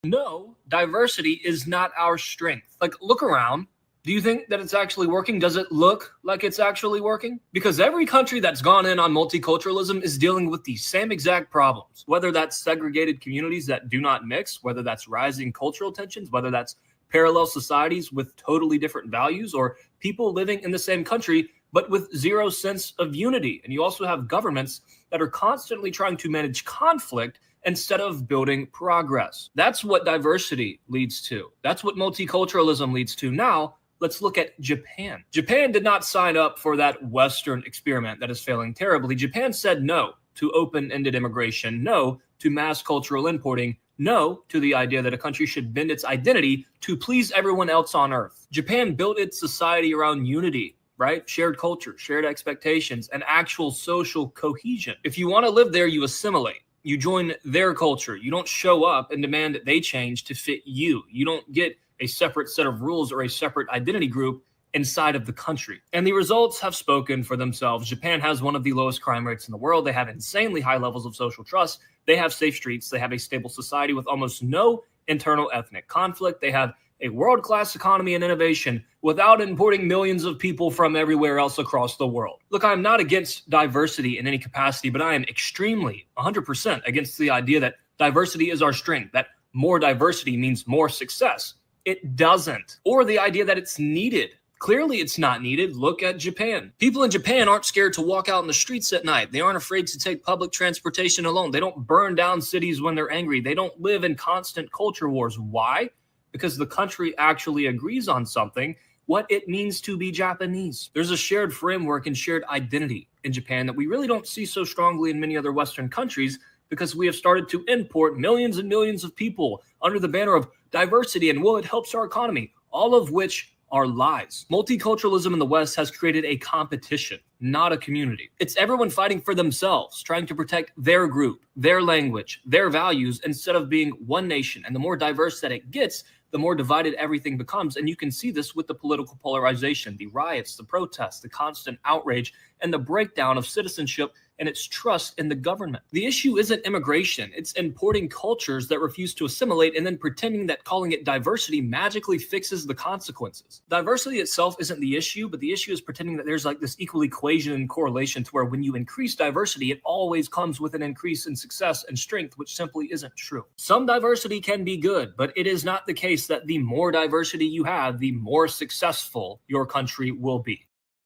No, diversity is not our strength. Like, look around. Do you think that it's actually working? Does it look like it's actually working? Because every country that's gone in on multiculturalism is dealing with the same exact problems, whether that's segregated communities that do not mix, whether that's rising cultural tensions, whether that's parallel societies with totally different values, or people living in the same country but with zero sense of unity. And you also have governments that are constantly trying to manage conflict instead of building progress. That's what diversity leads to. That's what multiculturalism leads to. Now, let's look at Japan. Japan did not sign up for that Western experiment that is failing terribly. Japan said no to open-ended immigration, no to mass cultural importing, no to the idea that a country should bend its identity to please everyone else on earth. Japan built its society around unity, right? Shared culture, shared expectations, and actual social cohesion. If you want to live there, you assimilate. You join their culture. You don't show up and demand that they change to fit you. You don't get a separate set of rules or a separate identity group inside of the country. And the results have spoken for themselves. Japan has one of the lowest crime rates in the world. They have insanely high levels of social trust. They have safe streets. They have a stable society with almost no internal ethnic conflict. They have a world-class economy and innovation without importing millions of people from everywhere else across the world. Look, I'm not against diversity in any capacity, but I am extremely 100% against the idea that diversity is our strength, that more diversity means more success. It doesn't. Or the idea that it's needed. Clearly, it's not needed. Look at Japan. People in Japan aren't scared to walk out in the streets at night. They aren't afraid to take public transportation alone. They don't burn down cities when they're angry. They don't live in constant culture wars. Why? Because the country actually agrees on something, what it means to be Japanese. There's a shared framework and shared identity in Japan that we really don't see so strongly in many other Western countries, because we have started to import millions and millions of people under the banner of diversity and, well, it helps our economy, all of which are lies. Multiculturalism in the West has created a competition, not a community. It's everyone fighting for themselves, trying to protect their group, their language, their values, instead of being one nation. And the more diverse that it gets, the more divided everything becomes. And you can see this with the political polarization, the riots, the protests, the constant outrage, and the breakdown of citizenship and its trust in the government. The issue isn't immigration. It's importing cultures that refuse to assimilate and then pretending that calling it diversity magically fixes the consequences. Diversity itself isn't the issue, but the issue is pretending that there's like this equal equation and correlation to where when you increase diversity, it always comes with an increase in success and strength, which simply isn't true. Some diversity can be good, but it is not the case that the more diversity you have, the more successful your country will be.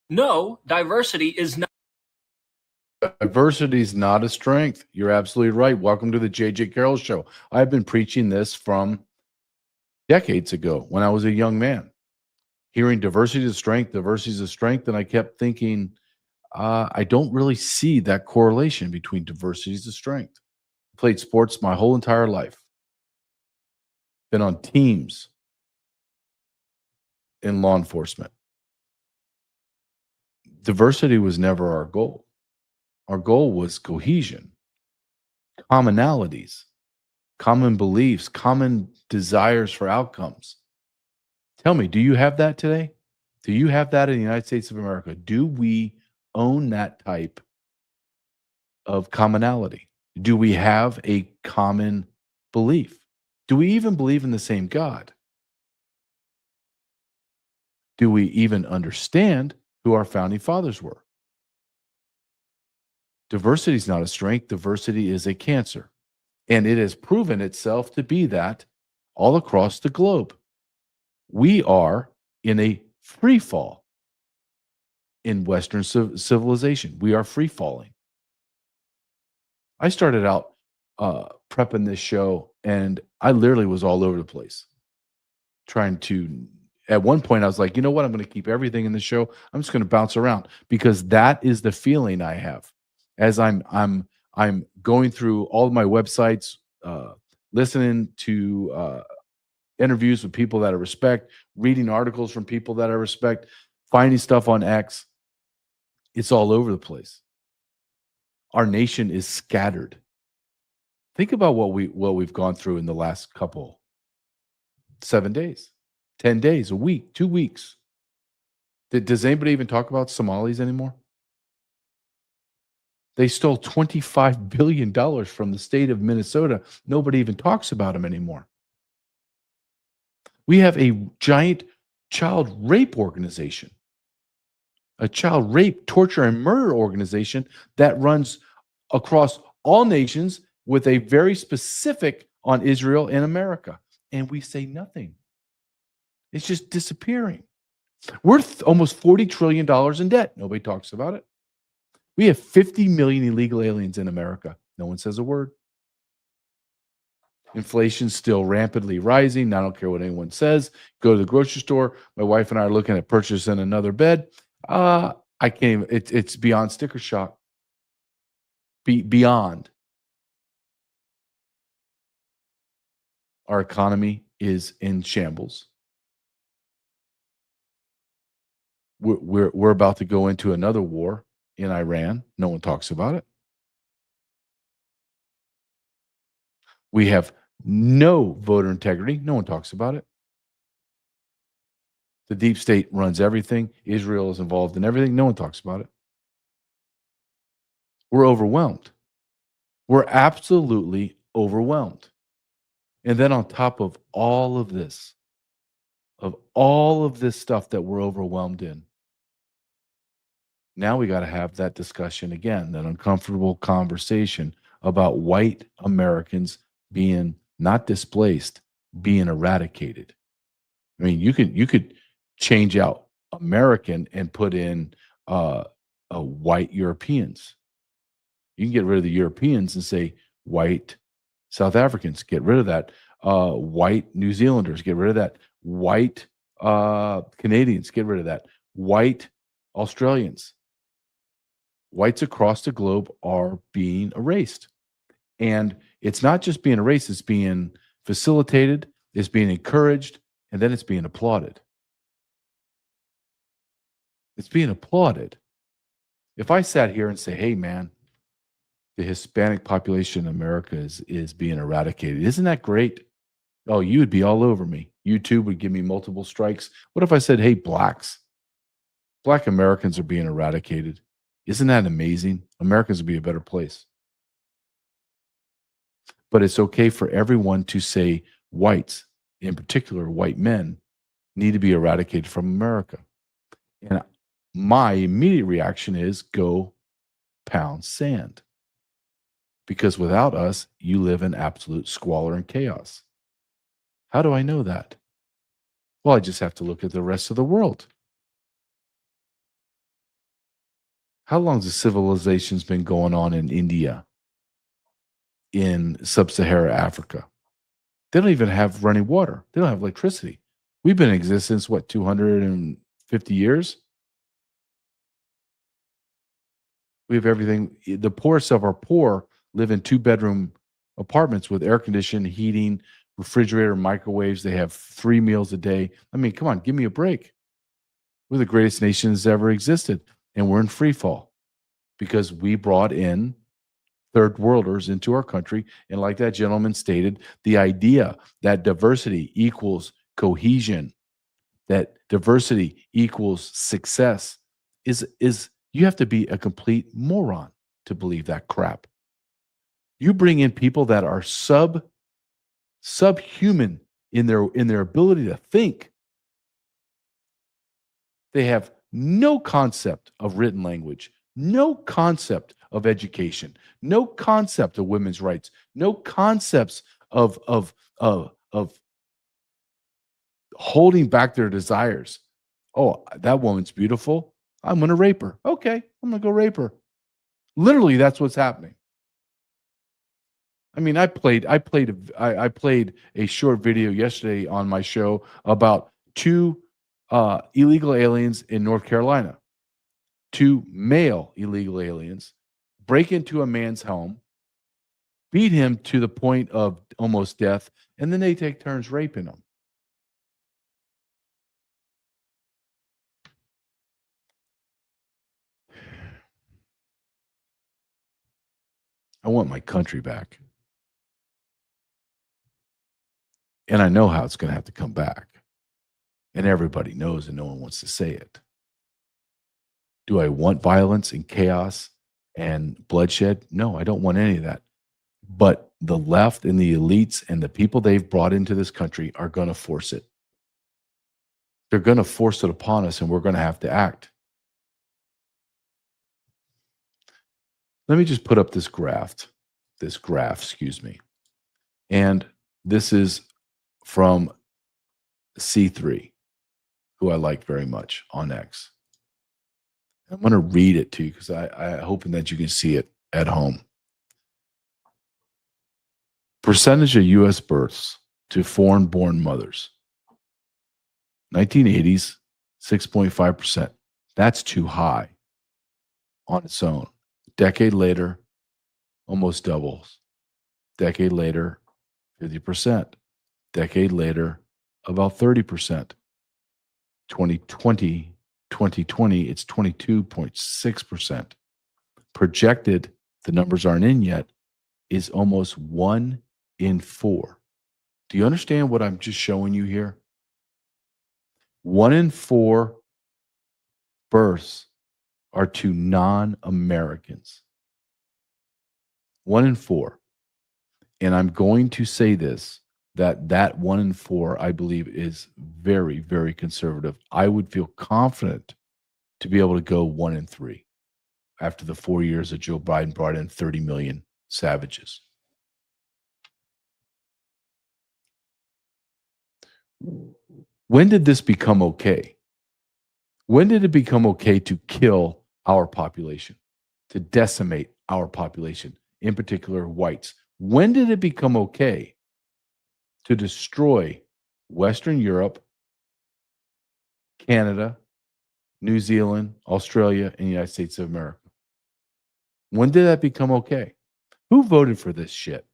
No, diversity is not. Diversity is not a strength. You're absolutely right. Welcome to the JJ Carrell Show. I've been preaching this from decades ago when I was a young man. Hearing diversity is a strength, and I kept thinking, I don't really see that correlation between diversity is a strength. Played sports my whole entire life. Been on teams in law enforcement. Diversity was never our goal. Our goal was cohesion, commonalities, common beliefs, common desires for outcomes. Tell me, do you have that today? Do you have that in the United States of America? Do we own that type of commonality? Do we have a common belief? Do we even believe in the same God? Do we even understand who our founding fathers were? Diversity is not a strength. Diversity is a cancer. And it has proven itself to be that all across the globe. We are in a free fall in Western civilization. We are free falling. I started out prepping this show, and I literally was all over the place. Trying to, at one point, I was like, you know what? I'm going to keep everything in the show. I'm just going to bounce around, because that is the feeling I have as I'm going through all of my websites, listening to interviews with people that I respect, reading articles from people that I respect, finding stuff on X. It's all over the place. Our nation is scattered. Think about what we've gone through in the last 7 days, 10 days, a week, 2 weeks. Does anybody even talk about Somalis anymore? They stole $25 billion from the state of Minnesota. Nobody even talks about them anymore. We have a giant child rape organization, a child rape, torture, and murder organization that runs across all nations with a very specific on Israel and America. And we say nothing. It's just disappearing. We're almost $40 trillion in debt. Nobody talks about it. We have 50 million illegal aliens in America. No one says a word. Inflation's still rampantly rising. I don't care what anyone says. Go to the grocery store. My wife and I are looking at purchasing another bed. I can't even, it's beyond sticker shock. Beyond. Our economy is in shambles. We're about to go into another war in Iran. No one talks about it. We have no voter integrity. No one talks about it. The deep state runs everything. Israel is involved in everything. No one talks about it. We're overwhelmed. We're absolutely overwhelmed. And then on top of all of this stuff that we're overwhelmed in, now we got to have that discussion again, that uncomfortable conversation about white Americans being not displaced, being eradicated. I mean, you could change out American and put in white Europeans. You can get rid of the Europeans and say white South Africans. Get rid of that. White New Zealanders. Get rid of that. White Canadians. Get rid of that. White Australians. Whites across the globe are being erased. And it's not just being erased, it's being facilitated, it's being encouraged, and then it's being applauded. It's being applauded. If I sat here and say, hey, man, the Hispanic population in America is being eradicated, isn't that great? Oh, you would be all over me. YouTube would give me multiple strikes. What if I said, hey, Black Americans are being eradicated? Isn't that amazing? Americans would be a better place. But it's okay for everyone to say whites, in particular white men, need to be eradicated from America. And my immediate reaction is go pound sand. Because without us, you live in absolute squalor and chaos. How do I know that? Well, I just have to look at the rest of the world. How long has the civilization's been going on in India, in sub-Saharan Africa? They don't even have running water. They don't have electricity. We've been in existence, 250 years? We have everything. The poorest of our poor live in 2-bedroom apartments with air conditioning, heating, refrigerator, microwaves. They have 3 meals a day. I mean, come on, give me a break. We're the greatest nation that's ever existed. And we're in free fall because we brought in third worlders into our country. And like that gentleman stated, the idea that diversity equals cohesion, that diversity equals success is you have to be a complete moron to believe that crap. You bring in people that are subhuman in their ability to think. They have no concept of written language, no concept of education, no concept of women's rights, no concepts of holding back their desires. Oh, that woman's beautiful. I'm going to rape her. Okay, I'm going to go rape her. Literally, that's what's happening. I mean, I played a short video yesterday on my show about 2 illegal aliens in North Carolina. 2 male illegal aliens break into a man's home, beat him to the point of almost death, and then they take turns raping him. I want my country back. And I know how it's going to have to come back. And everybody knows and no one wants to say it. Do I want violence and chaos and bloodshed? No, I don't want any of that. But the left and the elites and the people they've brought into this country are going to force it. They're going to force it upon us, and we're going to have to act. Let me just put up this graph, excuse me. And this is from C3, who I like very much on X. I'm going to read it to you because I hoping that you can see it at home. Percentage of U.S. births to foreign-born mothers. 1980s, 6.5%. That's too high on its own. Decade later, almost doubles. Decade later, 50%. Decade later, about 30%. 2020, it's 22.6%. Projected, the numbers aren't in yet, is almost 1 in 4. Do you understand what I'm just showing you here? 1 in 4 births are to non-Americans. 1 in 4. And I'm going to say this, that 1 in 4, I believe, is very, very conservative. I would feel confident to be able to go 1 in 3 after the 4 years that Joe Biden brought in 30 million savages. When did this become okay? When did it become okay to kill our population, to decimate our population, in particular whites? When did it become okay to destroy Western Europe, Canada, New Zealand, Australia, and the United States of America? When did that become okay? Who voted for this shit?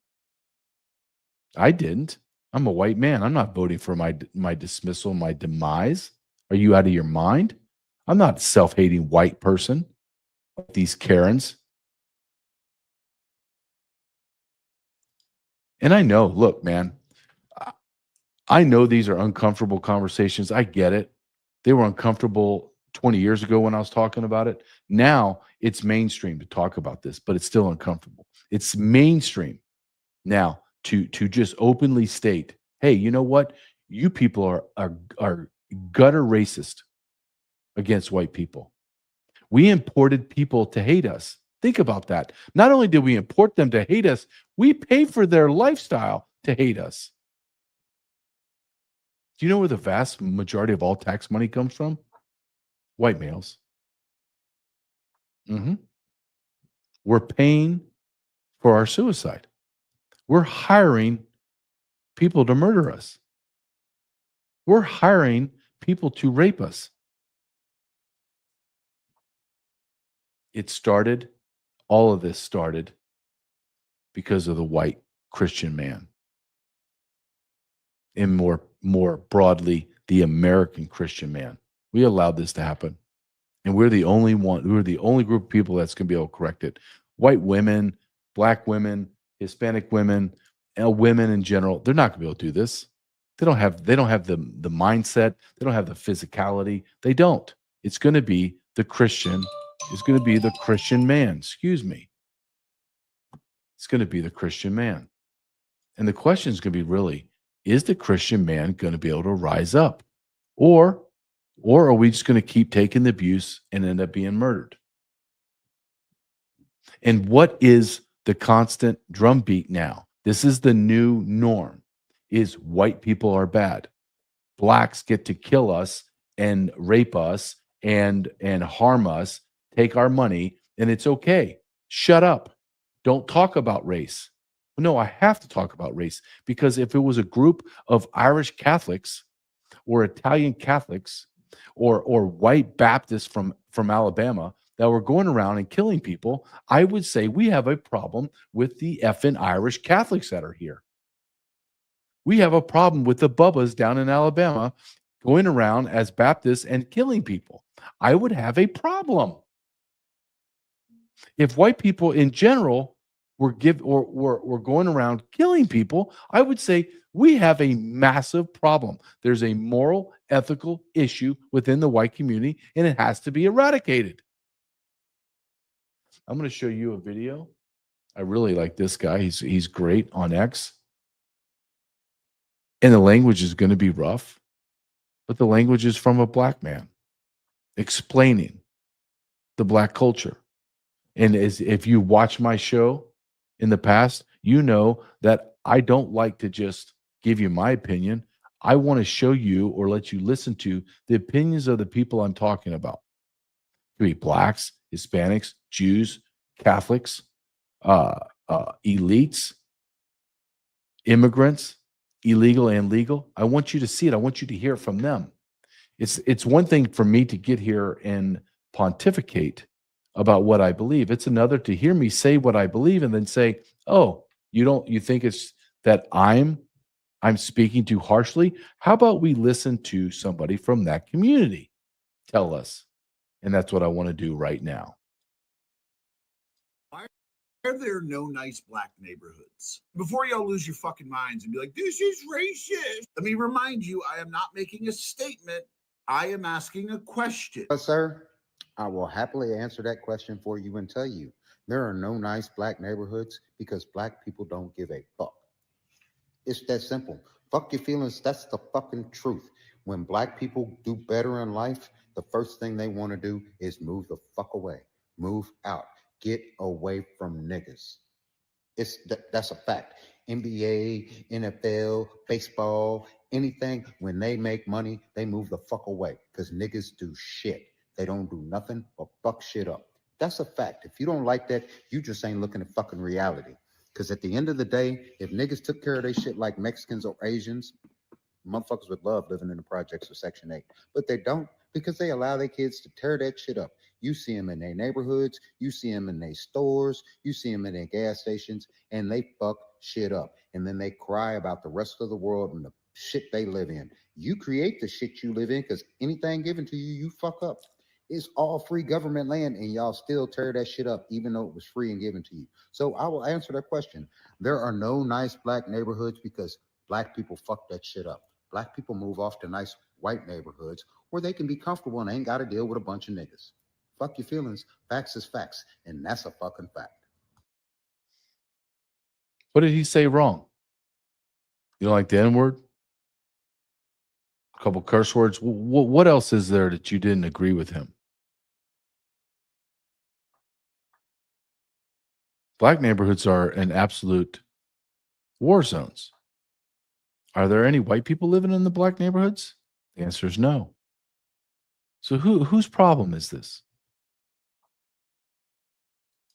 I didn't. I'm a white man. I'm not voting for my dismissal, my demise. Are you out of your mind? I'm not a self-hating white person like these Karens. And I know, look, man, I know these are uncomfortable conversations. I get it. They were uncomfortable 20 years ago when I was talking about it. Now it's mainstream to talk about this, but it's still uncomfortable. It's mainstream now to just openly state, hey, you know what? You people are gutter racist against white people. We imported people to hate us. Think about that. Not only did we import them to hate us, we pay for their lifestyle to hate us. Do you know where the vast majority of all tax money comes from? White males. We're paying for our suicide. We're hiring people to murder us. We're hiring people to rape us. All of this started because of the white Christian man. And more broadly, the American Christian man. We allowed this to happen. And we're the only group of people that's going to be able to correct it. White women, black women, Hispanic women, and women in general, they're not going to be able to do this. They don't have the mindset. They don't have the physicality. They don't. It's going to be the Christian. It's going to be the Christian man. Excuse me. It's going to be the Christian man. And the question is going to be really, is the Christian man going to be able to rise up? Or are we just going to keep taking the abuse and end up being murdered? And what is the constant drumbeat now? This is the new norm, is white people are bad. Blacks get to kill us and rape us and harm us, take our money, and it's okay. Shut up. Don't talk about race. No, I have to talk about race, because if it was a group of Irish Catholics or Italian Catholics or white Baptists from Alabama that were going around and killing people, I would say we have a problem with the effing Irish Catholics that are here. We have a problem with the Bubbas down in Alabama going around as Baptists and killing people. I would have a problem. If white people in general were going around killing people, I would say we have a massive problem. There's a moral, ethical issue within the white community, and it has to be eradicated. I'm going to show you a video. I really like this guy. He's great on X. And the language is going to be rough. but the language is from a black man explaining the black culture. And if you watch my show in the past, you know that I don't like to just give you my opinion. I want to show you or let you listen to the opinions of the people I'm talking about. It could be blacks, Hispanics, Jews, Catholics, elites, immigrants, illegal and legal. I want you to see it. I want you to hear it from them. It's one thing for me to get here and pontificate about what I believe. It's another to hear me say what I believe and then say, "Oh, you think it's that I'm speaking too harshly? How about we listen to somebody from that community tell us?" And that's what I want to do right now. Why are there no nice black neighborhoods? Before y'all lose your fucking minds and be like, this is racist. Let me remind you, I am not making a statement. I am asking a question. Sir, I will happily answer that question for you and tell you there are no nice black neighborhoods because black people don't give a fuck. It's that simple. Fuck your feelings. That's the fucking truth. When black people do better in life, the first thing they want to do is move the fuck away. Move out. Get away from niggas. That's a fact. NBA, NFL, baseball, anything, when they make money, they move the fuck away because niggas do shit. They don't do nothing but fuck shit up. That's a fact. If you don't like that, you just ain't looking at fucking reality. Because at the end of the day, if niggas took care of their shit like Mexicans or Asians, motherfuckers would love living in the projects of Section 8. But they don't because they allow their kids to tear that shit up. You see them in their neighborhoods, you see them in their stores, you see them in their gas stations, and they fuck shit up. And then they cry about the rest of the world and the shit they live in. You create the shit you live in because anything given to you, you fuck up. It's all free government land and y'all still tear that shit up, even though it was free and given to you. So I will answer that question. There are no nice black neighborhoods because black people fuck that shit up. Black people move off to nice white neighborhoods where they can be comfortable and ain't got to deal with a bunch of niggas. Fuck your feelings. Facts is facts. And that's a fucking fact. What did he say wrong? You don't like the N-word? A couple curse words. What else is there that you didn't agree with him? Black neighborhoods are in absolute war zones. Are there any white people living in the black neighborhoods? The answer is no. So whose problem is this?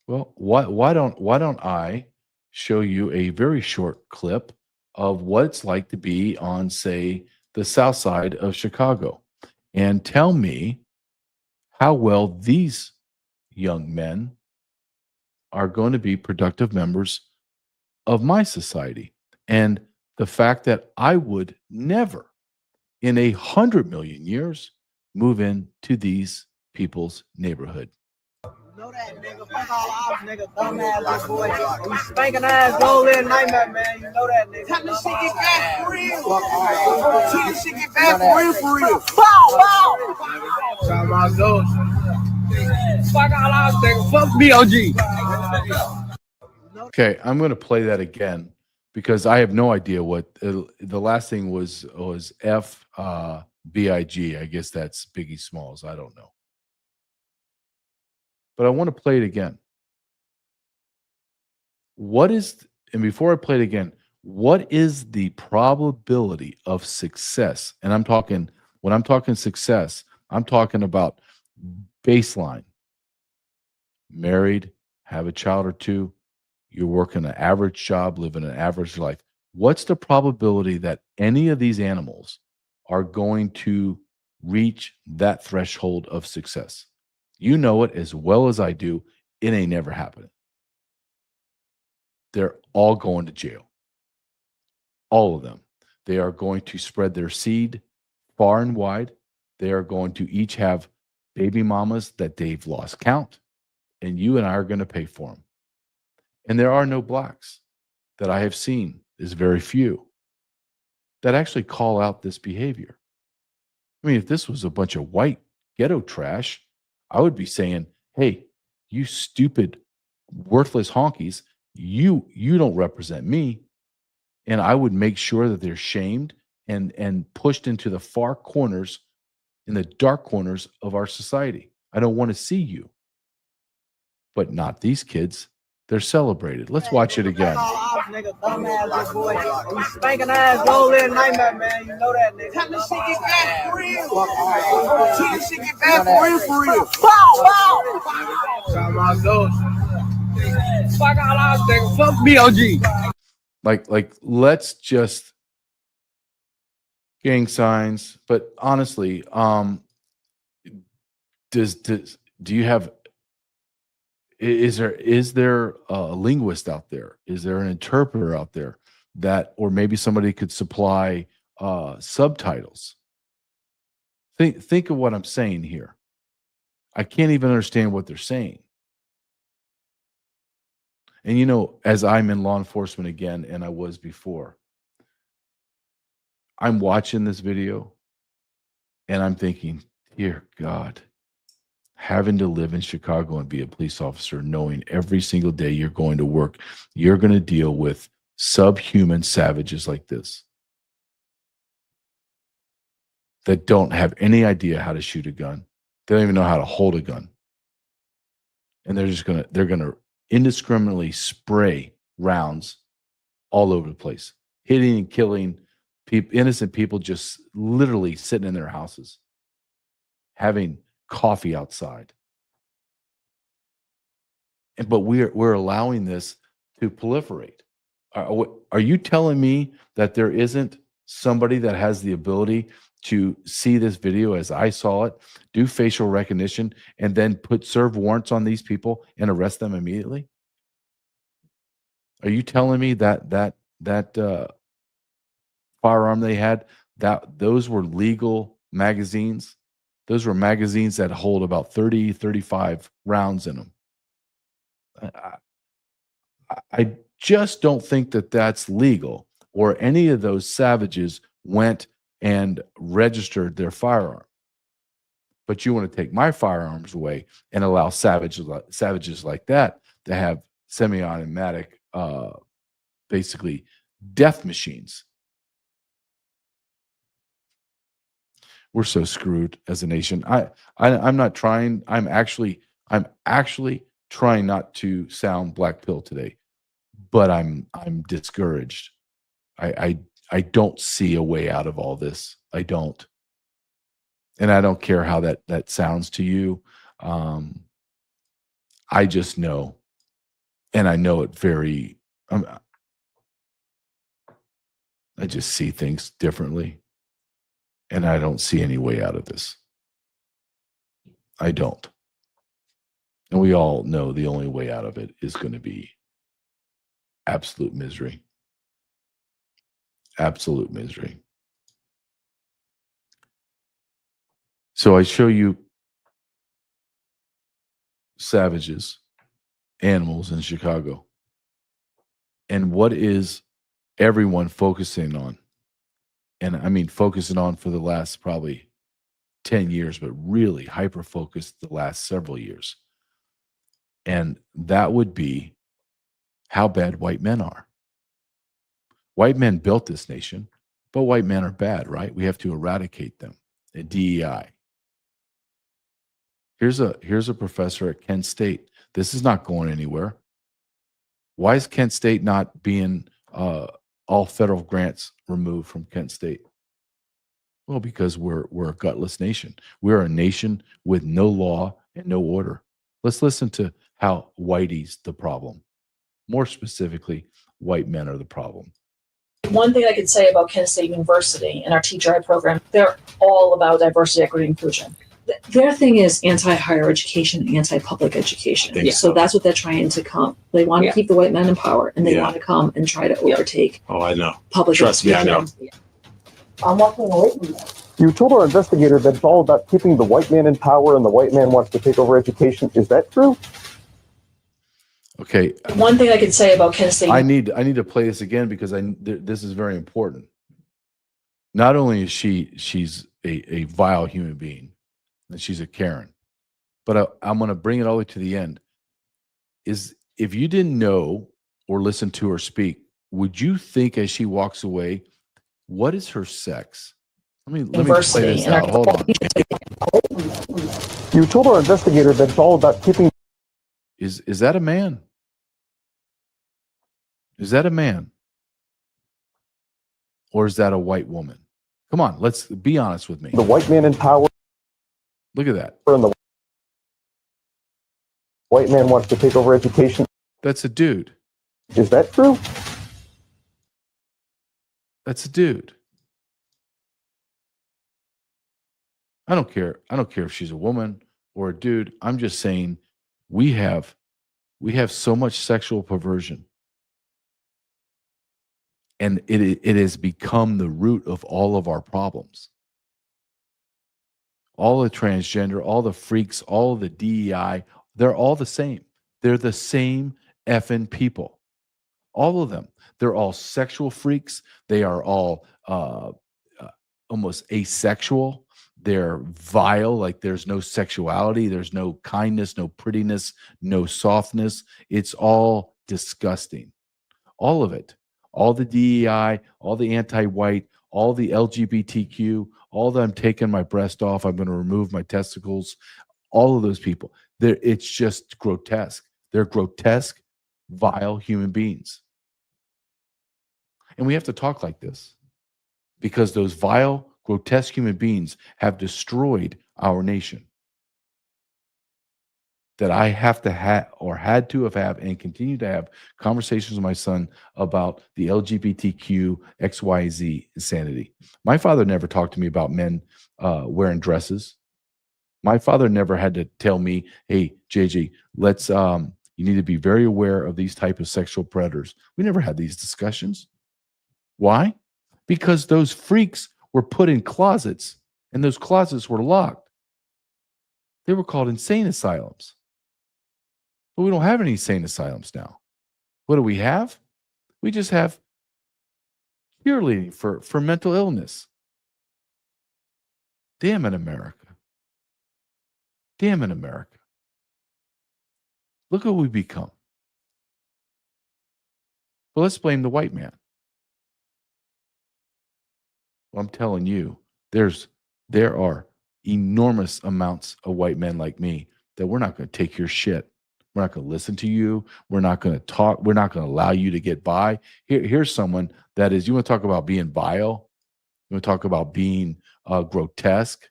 Well, why don't I show you a very short clip of what it's like to be on, say, the south side of Chicago, and tell me how well these young men are going to be productive members of my society. And the fact that I would never in 100 million years move into these people's neighborhood. Know that nigga, fuck all off, nigga, dumbass boy. You spanking ass, roll in nightmare, man. You know that nigga. Time this shit get back for real. Till this shit get back for real, for real. Wow. Talk about those. Fuck all off, nigga. Fuck BOG. Okay, I'm going to play that again because I have no idea what the last thing was F BIG. I guess that's Biggie Smalls. I don't know. But I want to play it again. And before I play it again, what is the probability of success? And when I'm talking success, I'm talking about baseline. Married, have a child or two, you're working an average job, living an average life. What's the probability that any of these animals are going to reach that threshold of success? You know it as well as I do. It ain't never happening. They're all going to jail. All of them. They are going to spread their seed far and wide. They are going to each have baby mamas that they've lost count. And you and I are going to pay for them. And there are no blacks that I have seen, is very few, that actually call out this behavior. I mean, if this was a bunch of white ghetto trash, I would be saying, hey, you stupid, worthless honkies, you don't represent me. And I would make sure that they're shamed and pushed into the far corners, in the dark corners of our society. I don't want to see you. But not these kids. They're celebrated. Let's watch it again. Nigga, dumb ass boy. You spanking ass, low little nightmare, man. You know that nigga. Time this shit get back for real. Till this shit get back for real. Bow. Shout out those. Fuck all out, nigga. Fuck BOG. Like, let's just gang signs. But honestly, do you have? Is there a linguist out there? Is there an interpreter out there that, or maybe somebody could supply subtitles? Think of what I'm saying here. I can't even understand what they're saying. And you know, as I'm in law enforcement again, and I was before, I'm watching this video and I'm thinking, dear God, having to live in Chicago and be a police officer, knowing every single day you're going to work, you're going to deal with subhuman savages like this that don't have any idea how to shoot a gun. They don't even know how to hold a gun. And they're going to indiscriminately spray rounds all over the place, hitting and killing innocent people just literally sitting in their houses, having coffee outside. But we're allowing this to proliferate. Are you telling me that there isn't somebody that has the ability to see this video as I saw it, do facial recognition, and then serve warrants on these people and arrest them immediately? Are you telling me that firearm they had, that those were legal magazines? Those were magazines that hold about 30, 35 rounds in them. I just don't think that that's legal, or any of those savages went and registered their firearm. But you want to take my firearms away and allow savages like that to have semi-automatic, basically death machines. We're so screwed as a nation. I'm not trying. I'm actually trying not to sound black pill today, but I'm discouraged. I don't see a way out of all this. I don't. And I don't care how that sounds to you. I just know, and I know it very, I just see things differently. And I don't see any way out of this. I don't. And we all know the only way out of it is going to be absolute misery. Absolute misery. So I show you savages, animals in Chicago. And what is everyone focusing on? And I mean, focusing on for the last probably 10 years, but really hyper-focused the last several years. And that would be how bad white men are. White men built this nation, but white men are bad, right? We have to eradicate them. A DEI. Here's a professor at Kent State. This is not going anywhere. Why is Kent State not being all federal grants removed from Kent State? Well, because we're a gutless nation. We're a nation with no law and no order. Let's listen to how whitey's the problem. More specifically, white men are the problem. One thing I could say about Kent State University and our teacher ed program, they're all about diversity, equity, inclusion. Their thing is anti-higher education, anti-public education. So that's what they're trying to come. They want to keep the white men in power, and they want to come and try to overtake. Oh, I know. Public Trust me, I know. I'm walking away from that. You told our investigator that it's all about keeping the white man in power and the white man wants to take over education. Is that true? Okay. One thing I could say about Kent State. I need to play this again because this is very important. Not only is she's a vile human being, and she's a Karen, but I'm going to bring it all the way to the end. Is if you didn't know or listen to her speak, would you think as she walks away, What is her sex? Let me just play this Diversity in our out. Hold on. You told our investigator that it's all about keeping. Is that a man? Is that a man? Or is that a white woman? Come on, let's be honest with me. The white man in power. Look at that. And the white man wants to take over education. That's a dude. Is that true? That's a dude. I don't care. I don't care if she's a woman or a dude. I'm just saying we have so much sexual perversion. And it has become the root of all of our problems. All the transgender, all the freaks, all the DEI, they're all the same. They're the same effing people. All of them. They're all sexual freaks. They are all almost asexual. They're vile, like there's no sexuality, there's no kindness, no prettiness, no softness. It's all disgusting. All of it. All the DEI, all the anti-white, all the LGBTQ, all that I'm taking my breast off, I'm going to remove my testicles, all of those people. It's just grotesque. They're grotesque, vile human beings. And we have to talk like this because those vile, grotesque human beings have destroyed our nation. That I have to have or had to have and continue to have conversations with my son about the LGBTQ XYZ insanity. My father never talked to me about men wearing dresses. My father never had to tell me, hey, JJ, let's you need to be very aware of these type of sexual predators. We never had these discussions. Why? Because those freaks were put in closets and those closets were locked. They were called insane asylums. But we don't have any insane asylums now. What do we have? We just have cheerleading for mental illness. Damn it, America. Damn it, America. Look what we've become. But let's blame the white man. Well, I'm telling you, there are enormous amounts of white men like me that we're not going to take your shit. We're not going to listen to you. We're not going to talk. We're not going to allow you to get by. Here's someone that is, you want to talk about being vile? You want to talk about being grotesque?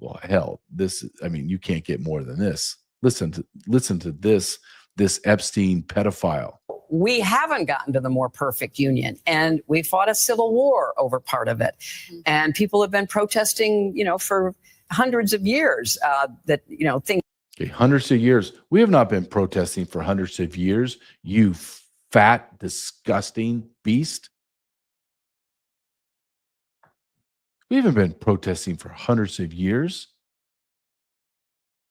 Well, hell, you can't get more than this. Listen to this Epstein pedophile. We haven't gotten to the more perfect union, and we fought a civil war over part of it. And people have been protesting, for hundreds of years things. Okay, hundreds of years. We have not been protesting for hundreds of years, you fat, disgusting beast. We haven't been protesting for hundreds of years.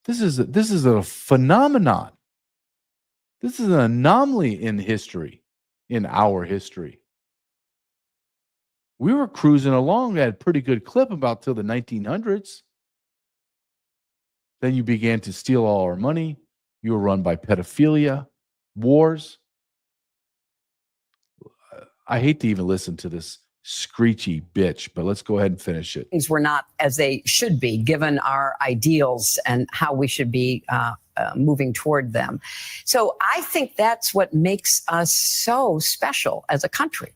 This is a phenomenon. This is an anomaly in history, in our history. We were cruising along at a pretty good clip about till the 1900s. Then you began to steal all our money. You were run by pedophilia, wars. I hate to even listen to this screechy bitch, but let's go ahead and finish it. Things were not as they should be, given our ideals and how we should be moving toward them. So I think that's what makes us so special as a country.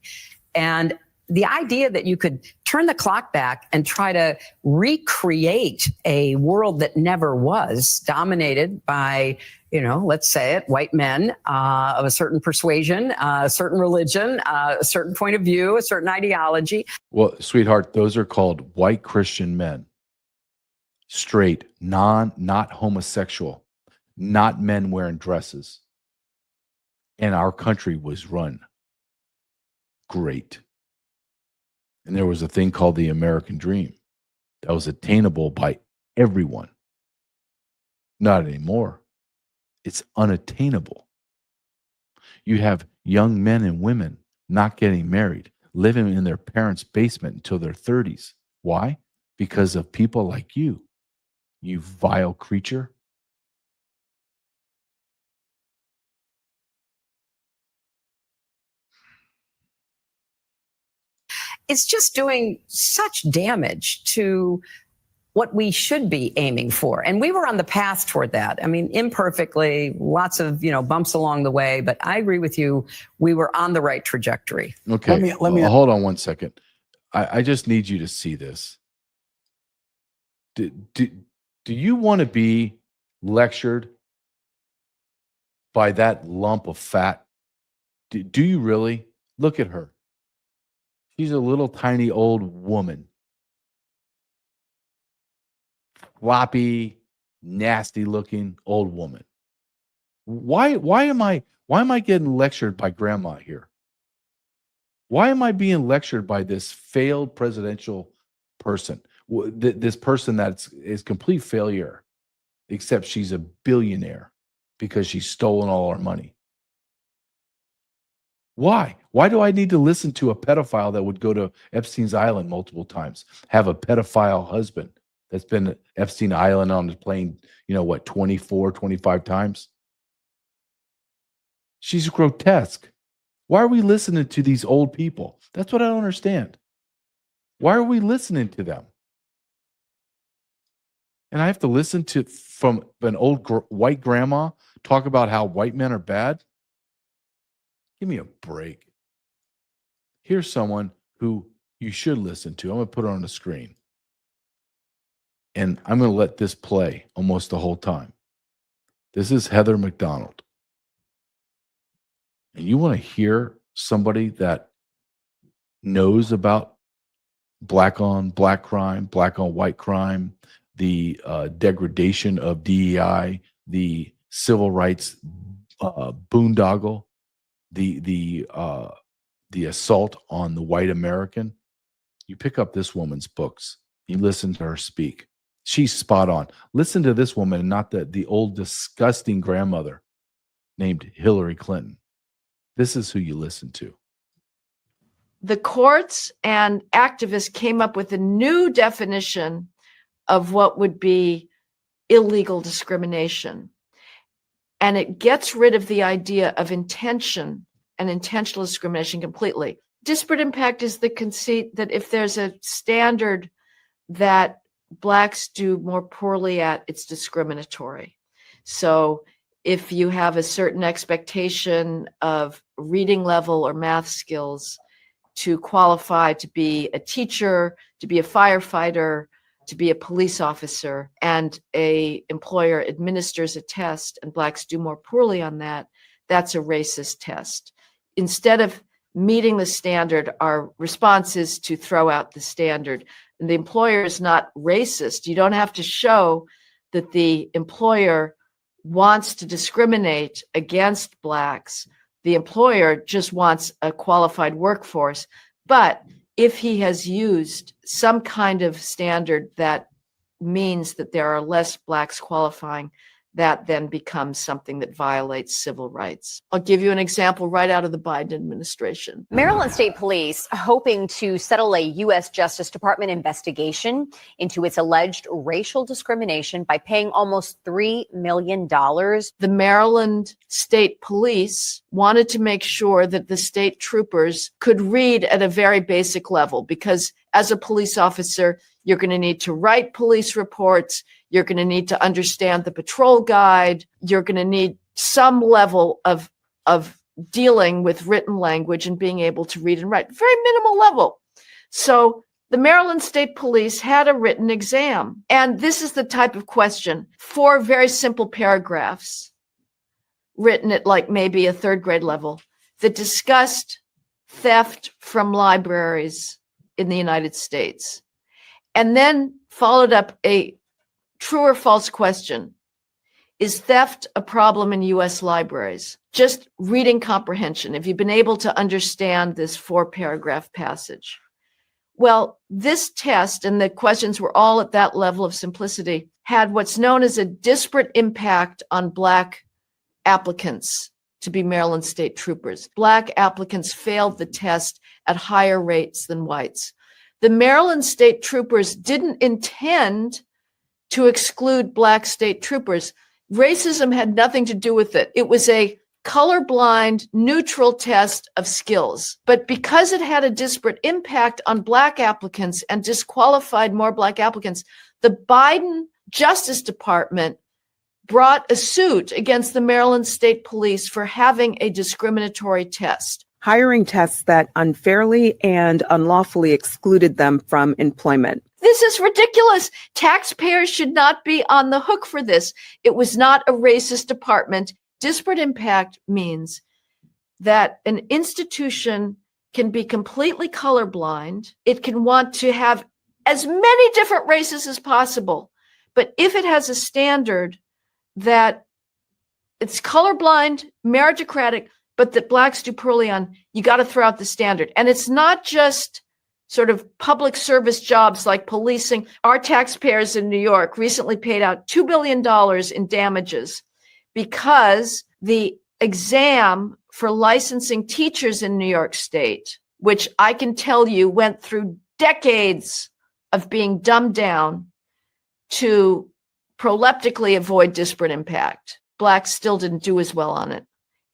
And the idea that you could turn the clock back and try to recreate a world that never was, dominated by, let's say it, white men of a certain persuasion, a certain religion, a certain point of view, a certain ideology. Well, sweetheart, those are called white Christian men. Straight, not homosexual, not men wearing dresses. And our country was run great. And there was a thing called the American dream that was attainable by everyone. Not anymore. It's unattainable. You have young men and women not getting married, living in their parents' basement until their 30s. Why? Because of people like you vile creature. it's just doing such damage to what we should be aiming for. And we were on the path toward that. I mean, imperfectly, lots of, bumps along the way, but I agree with you. We were on the right trajectory. Okay. Let me hold on one second. I just need you to see this. Do you want to be lectured by that lump of fat? Do you really? Look at her. She's a little tiny old woman. Floppy, nasty looking old woman. Why am I getting lectured by grandma here? Why am I being lectured by this failed presidential person? This person that is complete failure, except she's a billionaire because she's stolen all our money. Why? Why do I need to listen to a pedophile that would go to Epstein's Island multiple times, have a pedophile husband that's been at Epstein Island on the plane, 24, 25 times? She's grotesque. Why are we listening to these old people? That's what I don't understand. Why are we listening to them? And I have to listen from an old white grandma talk about how white men are bad? Give me a break. Here's someone who you should listen to. I'm going to put her on the screen. And I'm going to let this play almost the whole time. This is Heather McDonald. And you want to hear somebody that knows about black on black crime, black on white crime, the degradation of DEI, the civil rights boondoggle, the assault on the white American. You pick up this woman's books. You listen to her speak. She's spot on. Listen to this woman and not the old disgusting grandmother named Hillary Clinton. This is who you listen to. The courts and activists came up with a new definition of what would be illegal discrimination. And it gets rid of the idea of intention and intentional discrimination completely. Disparate impact is the conceit that if there's a standard that Blacks do more poorly at, it's discriminatory. So if you have a certain expectation of reading level or math skills to qualify to be a teacher, to be a firefighter, to be a police officer, and a employer administers a test and Blacks do more poorly on that, that's a racist test. Instead of meeting the standard, our response is to throw out the standard. And the employer is not racist. You don't have to show that the employer wants to discriminate against Blacks. The employer just wants a qualified workforce. But if he has used some kind of standard that means that there are less Blacks qualifying, that then becomes something that violates civil rights. I'll give you an example right out of the Biden administration. Maryland State Police hoping to settle a U.S. Justice Department investigation into its alleged racial discrimination by paying almost $3 million. The Maryland State Police wanted to make sure that the state troopers could read at a very basic level, because as a police officer, you're going to need to write police reports. You're going to need to understand the patrol guide. You're going to need some level of dealing with written language and being able to read and write. Very minimal level. So the Maryland State Police had a written exam. And this is the type of question, 4 very simple paragraphs written at like maybe a 3rd grade level that discussed theft from libraries in the United States. And then followed up a true or false question. Is theft a problem in U.S. libraries? Just reading comprehension. Have you been able to understand this 4-paragraph passage? Well, this test, and the questions were all at that level of simplicity, had what's known as a disparate impact on Black applicants to be Maryland State Troopers. Black applicants failed the test at higher rates than whites. The Maryland State Troopers didn't intend to exclude Black state troopers. Racism had nothing to do with it. It was a colorblind, neutral test of skills. But because it had a disparate impact on Black applicants and disqualified more Black applicants, the Biden Justice Department brought a suit against the Maryland State Police for having a discriminatory test. Hiring tests that unfairly and unlawfully excluded them from employment. This is ridiculous. Taxpayers should not be on the hook for this. It was not a racist department. Disparate impact means that an institution can be completely colorblind. It can want to have as many different races as possible. But if it has a standard that it's colorblind, meritocratic, but that Blacks do poorly on, you got to throw out the standard. And it's not just sort of public service jobs like policing. Our taxpayers in New York recently paid out $2 billion in damages because the exam for licensing teachers in New York State, which I can tell you went through decades of being dumbed down to proleptically avoid disparate impact. Blacks still didn't do as well on it.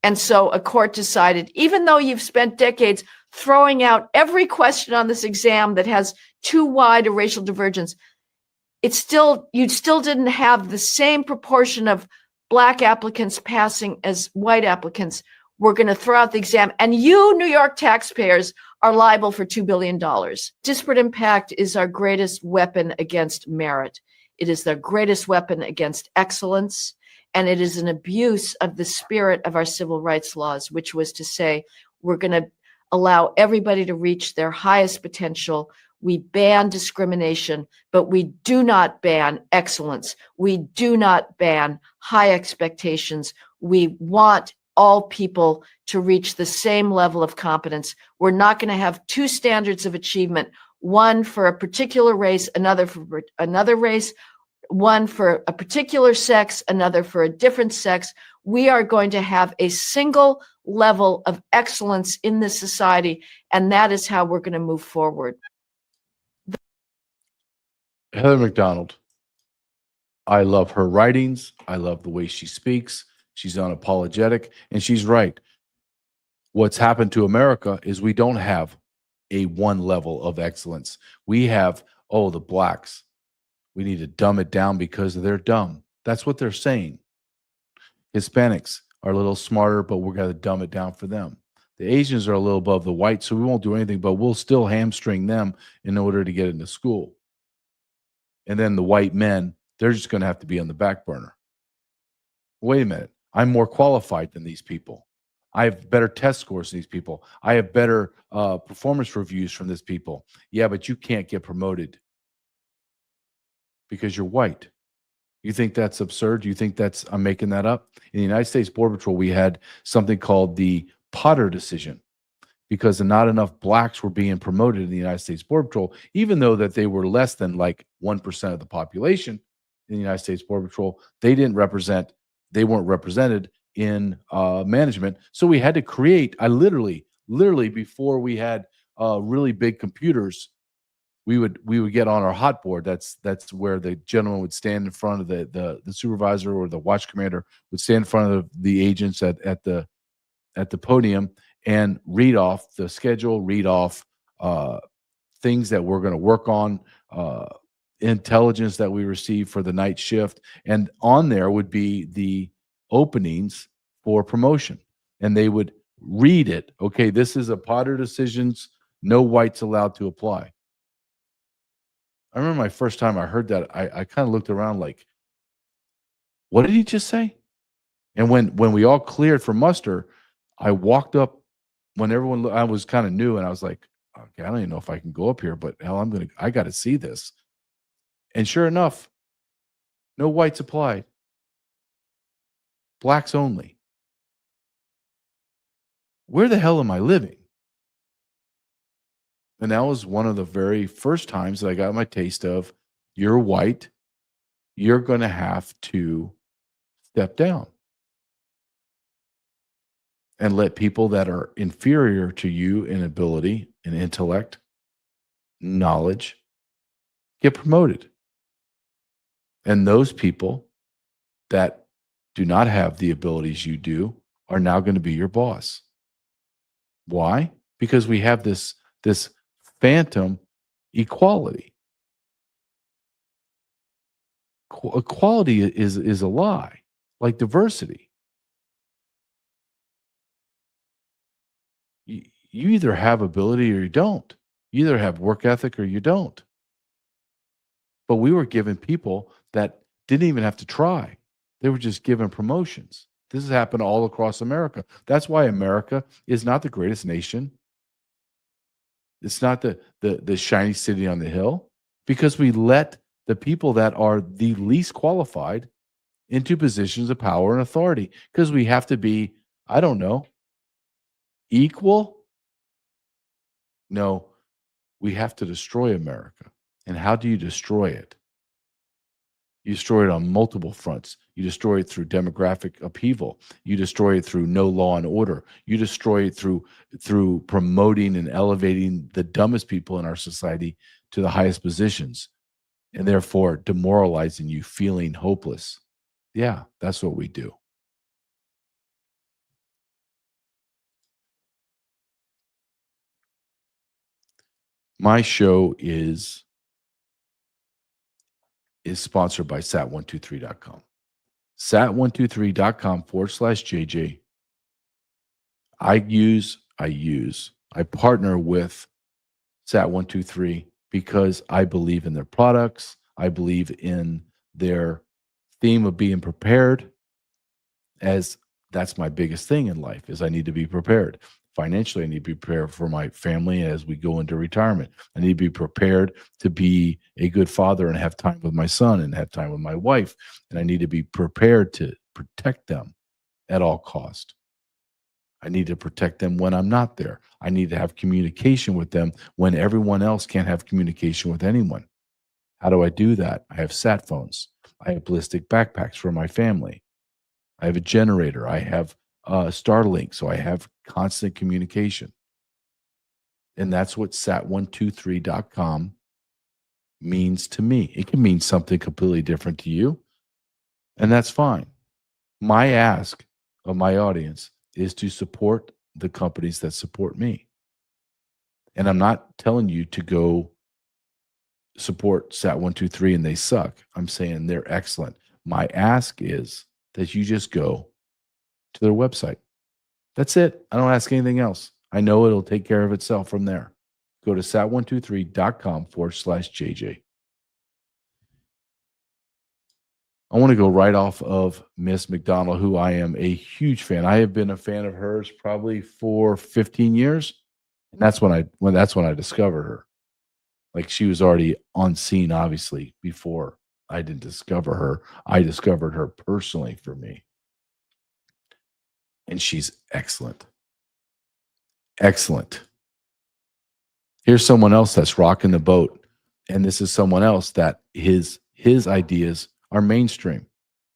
And so a court decided, even though you've spent decades throwing out every question on this exam that has too wide a racial divergence, you still didn't have the same proportion of Black applicants passing as white applicants. We're going to throw out the exam. And you, New York taxpayers, are liable for $2 billion. Disparate impact is our greatest weapon against merit. It is the greatest weapon against excellence. And it is an abuse of the spirit of our civil rights laws, which was to say, we're going to allow everybody to reach their highest potential. We ban discrimination, but we do not ban excellence. We do not ban high expectations. We want all people to reach the same level of competence. We're not going to have two standards of achievement, one for a particular race, another for another race, one for a particular sex, another for a different sex. We are going to have a single level of excellence in this society, and that is how we're going to move forward. Heather McDonald, I love her writings. I love the way she speaks. She's unapologetic, and she's right. What's happened to America is we don't have a one level of excellence. We have, the Blacks. We need to dumb it down because they're dumb. That's what they're saying. Hispanics are a little smarter, but we're going to dumb it down for them. The Asians are a little above the whites, so we won't do anything, but we'll still hamstring them in order to get into school. And then the white men, they're just going to have to be on the back burner. Wait a minute. I'm more qualified than these people. I have better test scores than these people. I have better performance reviews from these people. Yeah, but you can't get promoted because you're white. You think that's absurd? You think I'm making that up? In the United States Border Patrol, we had something called the Potter decision because not enough Blacks were being promoted in the United States Border Patrol, even though that they were less than like 1% of the population in the United States Border Patrol. They weren't represented in management. So we had to create, literally before we had really big computers, we would get on our hot board. That's where the gentleman would stand in front of the supervisor, or the watch commander would stand in front of the agents at the podium and read off the schedule, read off things that we're going to work on, intelligence that we receive for the night shift. And on there would be the openings for promotion. And they would read it. Okay, this is a Potter decisions. No whites allowed to apply. I remember my first time I heard that, I kind of looked around like, what did he just say? And when we all cleared for muster, I walked up when everyone, I was kind of new, and I was like, okay, I don't even know if I can go up here, but hell, I got to see this. And sure enough, no whites applied. Blacks only. Where the hell am I living? And that was one of the very first times that I got my taste of, you're white, you're going to have to step down and let people that are inferior to you in ability and intellect, knowledge, get promoted. And those people that do not have the abilities you do are now going to be your boss. Why? Because we have this phantom equality. Equality is a lie, like diversity. You either have ability or you don't. You either have work ethic or you don't. But we were given people that didn't even have to try. They were just given promotions. This has happened all across America. That's why America is not the greatest nation. It's not the shiny city on the hill, because we let the people that are the least qualified into positions of power and authority, because we have to be, I don't know, equal? No, we have to destroy America. And how do you destroy it? You destroy it on multiple fronts. You destroy it through demographic upheaval. You destroy it through no law and order. You destroy it through promoting and elevating the dumbest people in our society to the highest positions, and therefore demoralizing you, feeling hopeless. Yeah, that's what we do. My show is sponsored by sat123.com. sat123.com/JJ. I partner with Sat123 because I believe in their products. I believe in their theme of being prepared, as that's my biggest thing in life, is I need to be prepared. Financially, I need to be prepared for my family as we go into retirement. I need to be prepared to be a good father and have time with my son and have time with my wife. And I need to be prepared to protect them at all cost. I need to protect them when I'm not there. I need to have communication with them when everyone else can't have communication with anyone. How do I do that? I have sat phones. I have ballistic backpacks for my family. I have a generator. I have Starlink, so I have constant communication. And that's what sat123.com means to me. It can mean something completely different to you, and that's fine. My ask of my audience is to support the companies that support me. And I'm not telling you to go support Sat123 and they suck. I'm saying they're excellent. My ask is that you just go to their website. That's it. I don't ask anything else. I know it'll take care of itself from there. Go to sat123.com/JJ. I want to go right off of Miss McDonald, who I am a huge fan. I have been a fan of hers probably for 15 years. And that's when I discovered her. Like, she was already on scene, obviously, before I didn't discover her. I discovered her personally for me. And she's excellent. Excellent. Here's someone else that's rocking the boat. And this is someone else that his ideas are mainstream.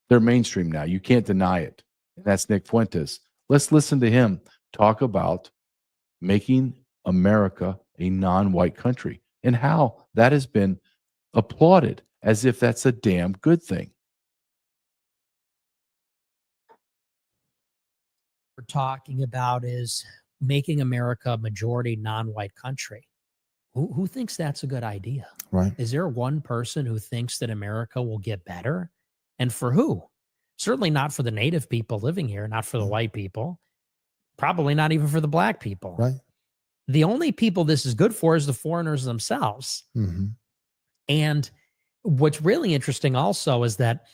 They're mainstream now. You can't deny it. And that's Nick Fuentes. Let's listen to him talk about making America a non-white country and how that has been applauded as if that's a damn good thing. We're talking about is making America a majority non-white country. Who thinks that's a good idea? Right. Is there one person who thinks that America will get better? And for who? Certainly not for the native people living here, not for the white people, probably not even for the black people. Right. The only people this is good for is the foreigners themselves. Mm-hmm. And what's really interesting also is that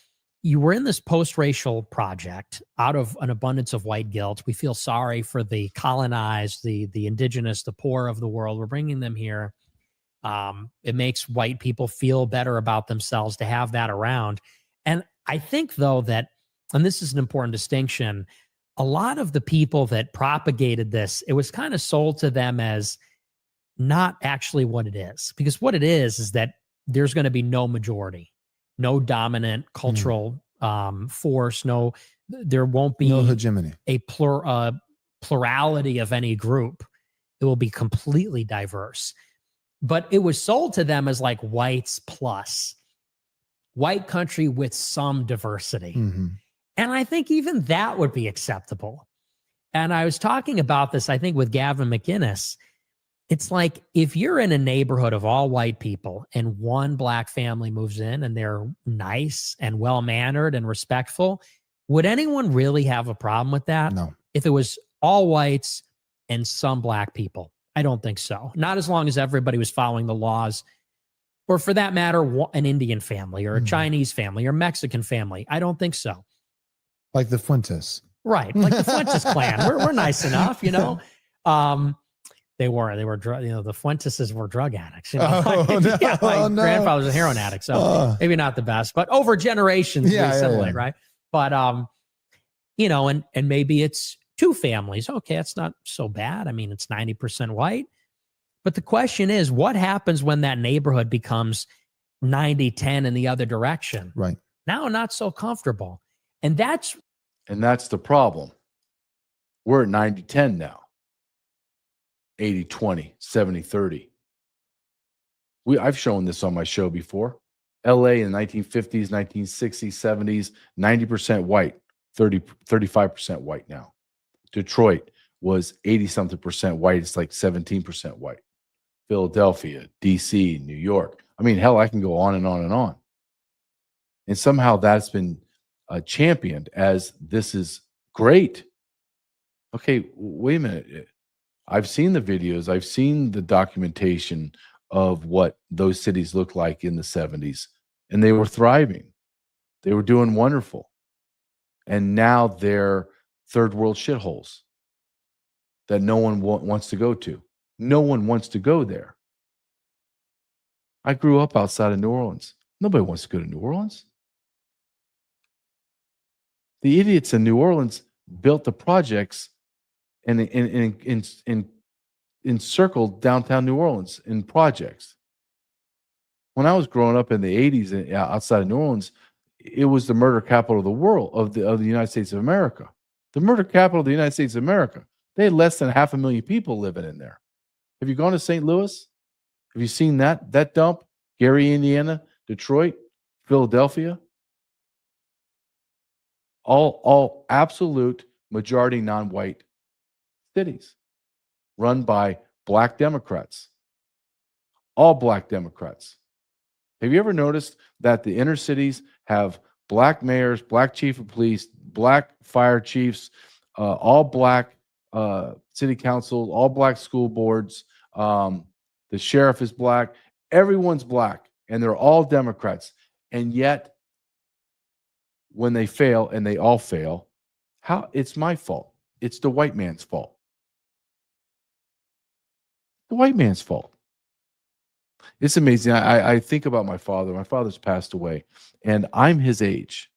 you were in this post-racial project out of an abundance of white guilt. We feel sorry for the colonized, the indigenous, the poor of the world. We're bringing them here. It makes white people feel better about themselves to have that around. And I think, though, that, and this is an important distinction, a lot of the people that propagated this, it was kind of sold to them as not actually what it is. Because what it is that there's going to be no majority, no dominant cultural force, there won't be no hegemony, a plurality of any group. It will be completely diverse. But it was sold to them as like whites plus, white country with some diversity. Mm-hmm. And I think even that would be acceptable. And I was talking about this, I think, with Gavin McInnes. It's like if you're in a neighborhood of all white people and one black family moves in and they're nice and well-mannered and respectful, would anyone really have a problem with that? No. If it was all whites and some black people? I don't think so. Not as long as everybody was following the laws, or for that matter, an Indian family or a Chinese family or Mexican family. I don't think so. Like the Fuentes. Right. Like the Fuentes clan. We're nice enough, you know? They were, the Fuenteses were drug addicts. You know? Oh, no, yeah, my no. grandfather was a heroin addict, so maybe not the best, but over generations, Yeah, we yeah, assimilate, yeah. right? But, you know, and maybe it's two families. Okay, that's not so bad. I mean, it's 90% white. But the question is, what happens when that neighborhood becomes 90-10 in the other direction? Right. Now, not so comfortable. And that's the problem. We're at 90-10 now. 80-20, 70-30. I've shown this on my show before. LA in the 1950s, 1960s, 70s, 90% white, 35% white now. Detroit was 80-something percent white. It's like 17% white. Philadelphia, DC, New York. I mean, hell, I can go on and on and on. And somehow that's been championed as this is great. Okay, wait a minute. I've seen the videos. I've seen the documentation of what those cities looked like in the 70s, and they were thriving. They were doing wonderful. And now they're third world shitholes that no one wants to go to. No one wants to go there. I grew up outside of New Orleans. Nobody wants to go to New Orleans. The idiots in New Orleans built the projects and encircled downtown New Orleans in projects. When I was growing up in the 80s outside of New Orleans, it was the murder capital of the world, of the United States of America. The murder capital of the United States of America. They had less than 500,000 people living in there. Have you gone to St. Louis? Have you seen that dump? Gary, Indiana, Detroit, Philadelphia? All absolute majority non-white cities run by black Democrats. All black Democrats. Have you ever noticed that the inner cities have black mayors, black chief of police, black fire chiefs, all black city councils, all black school boards, the sheriff is black, everyone's black, and they're all Democrats. And yet, when they fail, and they all fail, it's my fault. It's the white man's fault. The white man's fault. It's amazing. I think about my father. My father's passed away, and I'm his age.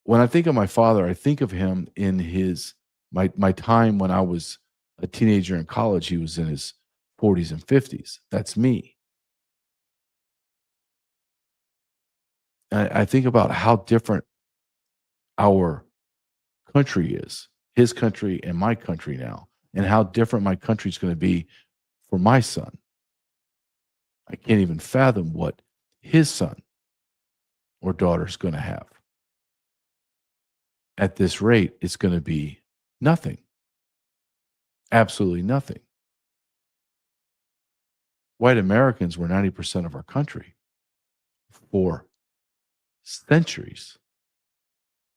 When I think of my father, I think of him in my time when I was a teenager in college. He was in his 40s and 50s. That's me. I think about how different our country is, his country and my country now, and how different my country's going to be for my son. I can't even fathom what his son or daughter's going to have. At this rate, it's going to be nothing. Absolutely nothing. White Americans were 90% of our country for centuries,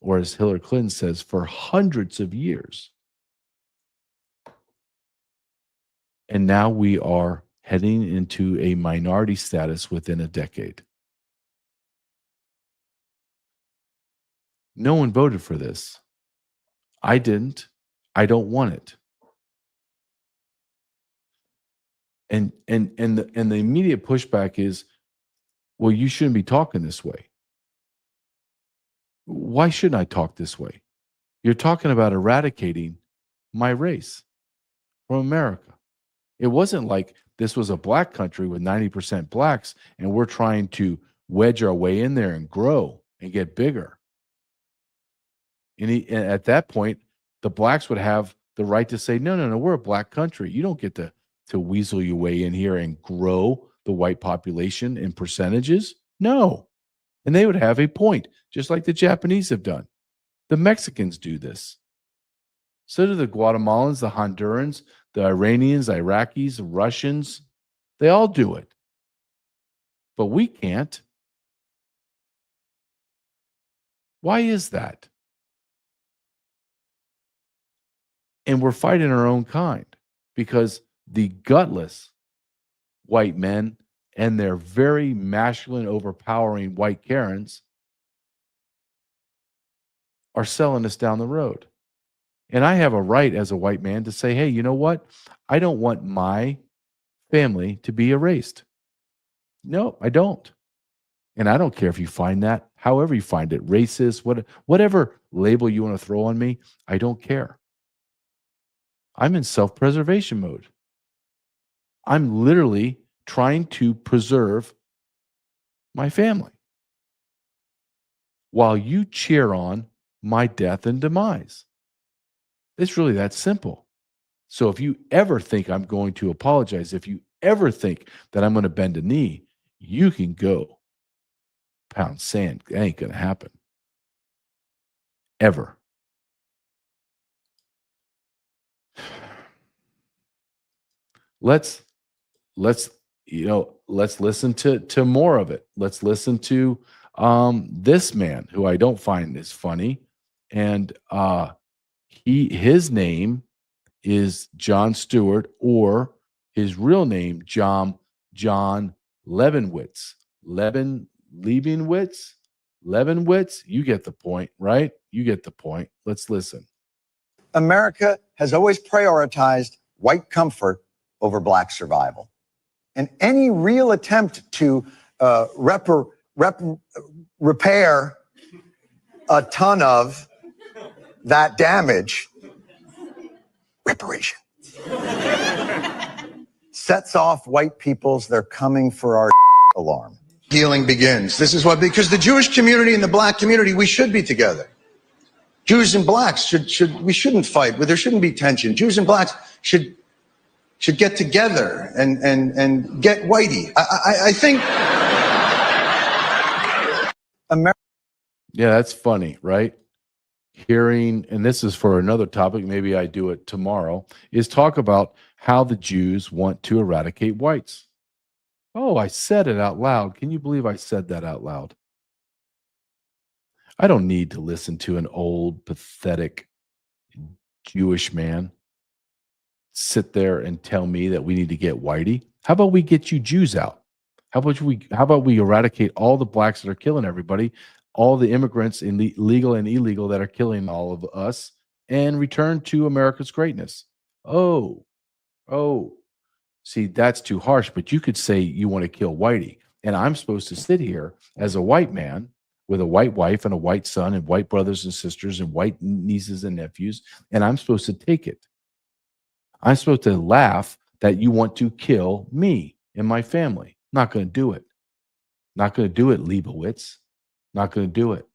or as Hillary Clinton says, for hundreds of years. And now we are heading into a minority status within a decade. No one voted for this. I didn't. I don't want it. And the immediate pushback is, well, you shouldn't be talking this way. Why shouldn't I talk this way? You're talking about eradicating my race from America. It wasn't like this was a black country with 90% blacks and we're trying to wedge our way in there and grow and get bigger. And at that point, the blacks would have the right to say, no, we're a black country. You don't get to weasel your way in here and grow the white population in percentages. No. And they would have a point, just like the Japanese have done. The Mexicans do this. So do the Guatemalans, the Hondurans, the Iranians, Iraqis, the Russians. They all do it. But we can't. Why is that? And we're fighting our own kind because the gutless white men and their very masculine, overpowering white Karens are selling us down the road. And I have a right as a white man to say, hey, you know what? I don't want my family to be erased. No, I don't. And I don't care if you find that, however you find it, racist, whatever label you want to throw on me, I don't care. I'm in self-preservation mode. I'm literally trying to preserve my family while you cheer on my death and demise. It's really that simple. So if you ever think I'm going to apologize, if you ever think that I'm going to bend a knee, you can go pound sand. It ain't going to happen. Ever. Let's listen to more of it. Let's listen to this man who I don't find is funny, and his name is John Stewart, or his real name John Leibowitz. Leibowitz. You get the point, right? You get the point. Let's listen. America has always prioritized white comfort over black survival. And any real attempt to repair a ton of that damage, reparation, sets off white people's "they're coming for our" alarm. Healing begins. This is what, because the Jewish community and the black community, we should be together. Jews and blacks we shouldn't fight, but there shouldn't be tension. Jews and blacks should get together and get whitey. I think Yeah, that's funny, right? Hearing, and this is for another topic, maybe I do it tomorrow, is talk about how the Jews want to eradicate whites. Oh, I said it out loud. Can you believe I said that out loud? I don't need to listen to an old, pathetic Jewish man sit there and tell me that we need to get whitey. How about we get you Jews out? How about we eradicate all the blacks that are killing everybody, all the immigrants, legal and illegal, that are killing all of us, and return to America's greatness? Oh, see, that's too harsh, but you could say you want to kill whitey, and I'm supposed to sit here as a white man with a white wife and a white son and white brothers and sisters and white nieces and nephews, and I'm supposed to take it. I'm supposed to laugh that you want to kill me and my family. Not going to do it. Not going to do it, Leibowitz. Not going to do it.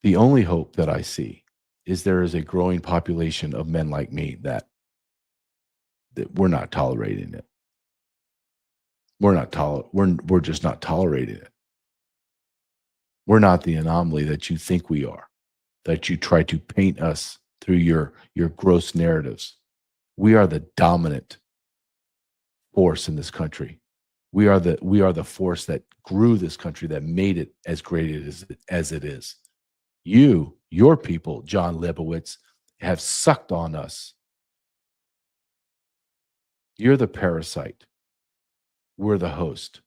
The only hope that I see is there is a growing population of men like me that we're not tolerating it. We're just not tolerating it. We're not the anomaly that you think we are, that you try to paint us through your gross narratives. We are the dominant force in this country. We are the force that grew this country, that made it as great as it is. Your people, John Leibowitz, have sucked on us. You're the parasite. We're the host.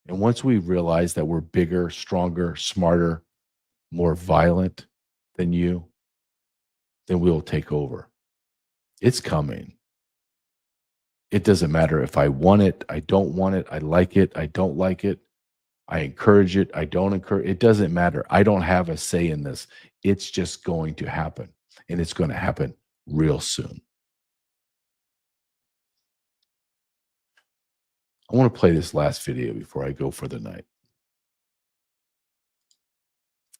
And once we realize that we're bigger, stronger, smarter, more violent than you, then we'll take over. It's coming. It doesn't matter if I want it, I don't want it, I like it, I don't like it, I encourage it, I don't encourage it. It doesn't matter. I don't have a say in this. It's just going to happen. And it's going to happen real soon. I want to play this last video before I go for the night.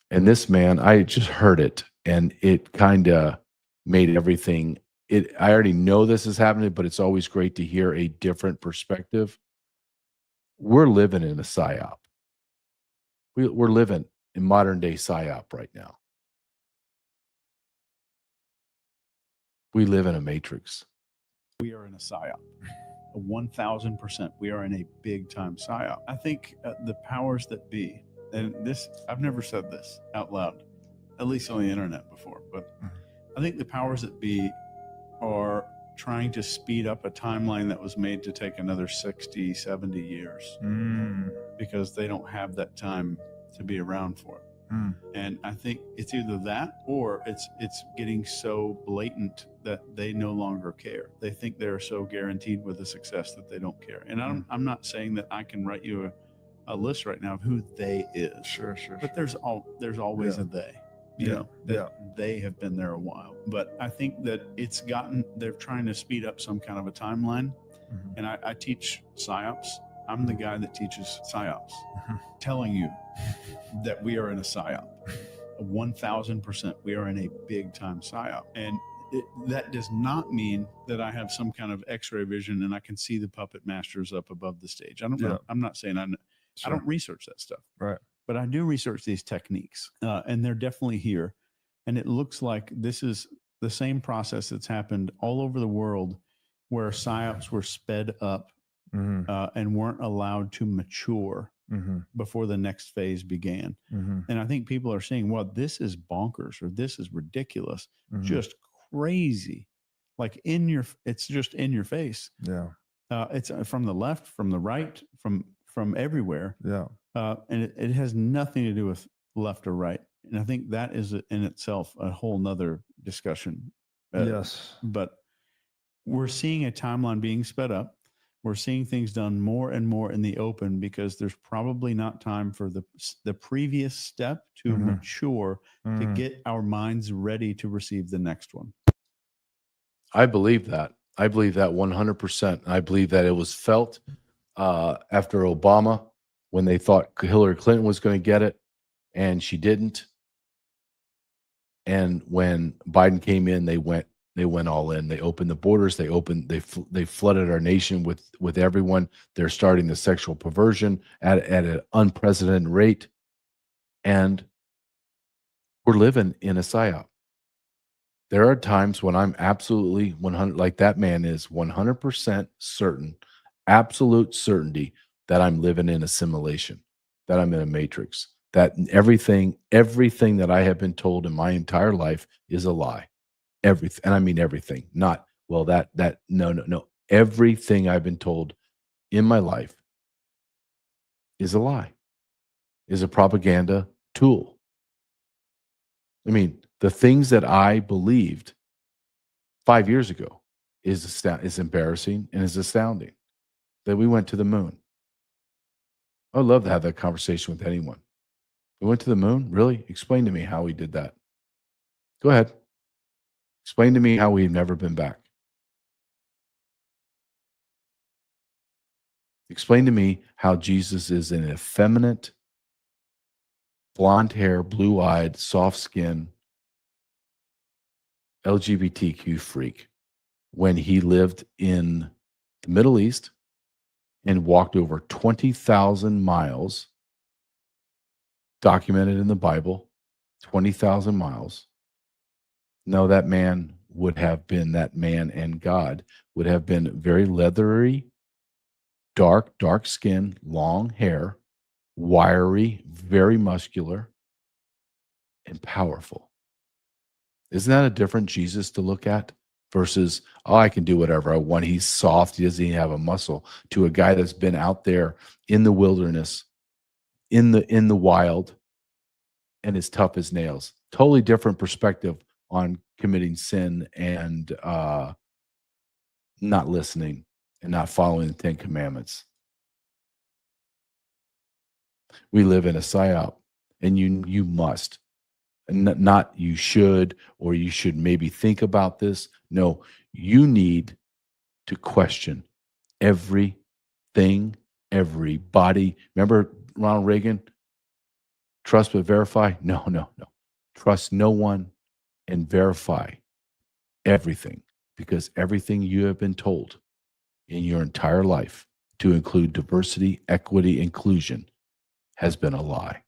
And this man, I just heard it, and it kind of made everything. I already know this is happening, but it's always great to hear a different perspective. We're living in a psyop. We're living in modern day psyop right now. We live in a matrix. We are in a psyop. 1,000%. We are in a big time psyop. I think the powers that be, and this, I've never said this out loud, at least on the internet before, but I think the powers that be are trying to speed up a timeline that was made to take another 60, 70 years because they don't have that time to be around for it. And I think it's either that or it's getting so blatant that they no longer care. They think they're so guaranteed with the success that they don't care. And I'm not saying that I can write you a list right now of who they is. Sure. But there's always a they. You know, that they have been there a while. But I think that they're trying to speed up some kind of a timeline. And I teach psyops. I'm the guy that teaches psyops, telling you that we are in a psyop. 1,000%. We are in a big time psyop. And that does not mean that I have some kind of x-ray vision and I can see the puppet masters up above the stage. I'm not saying I don't research that stuff. Right. But I do research these techniques, and they're definitely here. And it looks like this is the same process that's happened all over the world where psyops were sped up and weren't allowed to mature before the next phase began. And I think people are saying, well, this is bonkers or this is ridiculous, just crazy. Like it's just in your face. Yeah. It's from the left, from the right, from everywhere. Yeah. And it has nothing to do with left or right. And I think that is in itself a whole nother discussion. Yes. But we're seeing a timeline being sped up. We're seeing things done more and more in the open because there's probably not time for the previous step to mature to get our minds ready to receive the next one. I believe that. I believe that 100%. I believe that it was felt after Obama when they thought Hillary Clinton was going to get it and she didn't. And when Biden came in, they went all in. They opened the borders. They flooded our nation with everyone. They're starting the sexual perversion at an unprecedented rate. And we're living in a psyop. There are times when I'm absolutely 100, like that man is 100% certain, absolute certainty that I'm living in a simulation, that I'm in a matrix, that everything that I have been told in my entire life is a lie. Everything, and I mean everything. Not well. No. Everything I've been told in my life is a lie, is a propaganda tool. I mean, the things that I believed 5 years ago is embarrassing and is astounding. That we went to the moon. I'd love to have that conversation with anyone. We went to the moon? Really? Explain to me how we did that. Go ahead. Explain to me how we've never been back. Explain to me how Jesus is an effeminate, blonde hair, blue-eyed, soft skin, LGBTQ freak when he lived in the Middle East and walked over 20,000 miles, documented in the Bible, 20,000 miles. No, that man and God would have been very leathery, dark skin, long hair, wiry, very muscular, and powerful. Isn't that a different Jesus to look at versus, oh, I can do whatever I want. He's soft. He doesn't even have a muscle, to a guy that's been out there in the wilderness, in the wild, and is tough as nails. Totally different perspective on committing sin and not listening and not following the 10 Commandments. We live in a psyop, and you must. Not you should, or you should maybe think about this. No, you need to question everything, everybody. Remember Ronald Reagan? Trust but verify? No. Trust no one and verify everything, because everything you have been told in your entire life to include diversity, equity, inclusion has been a lie.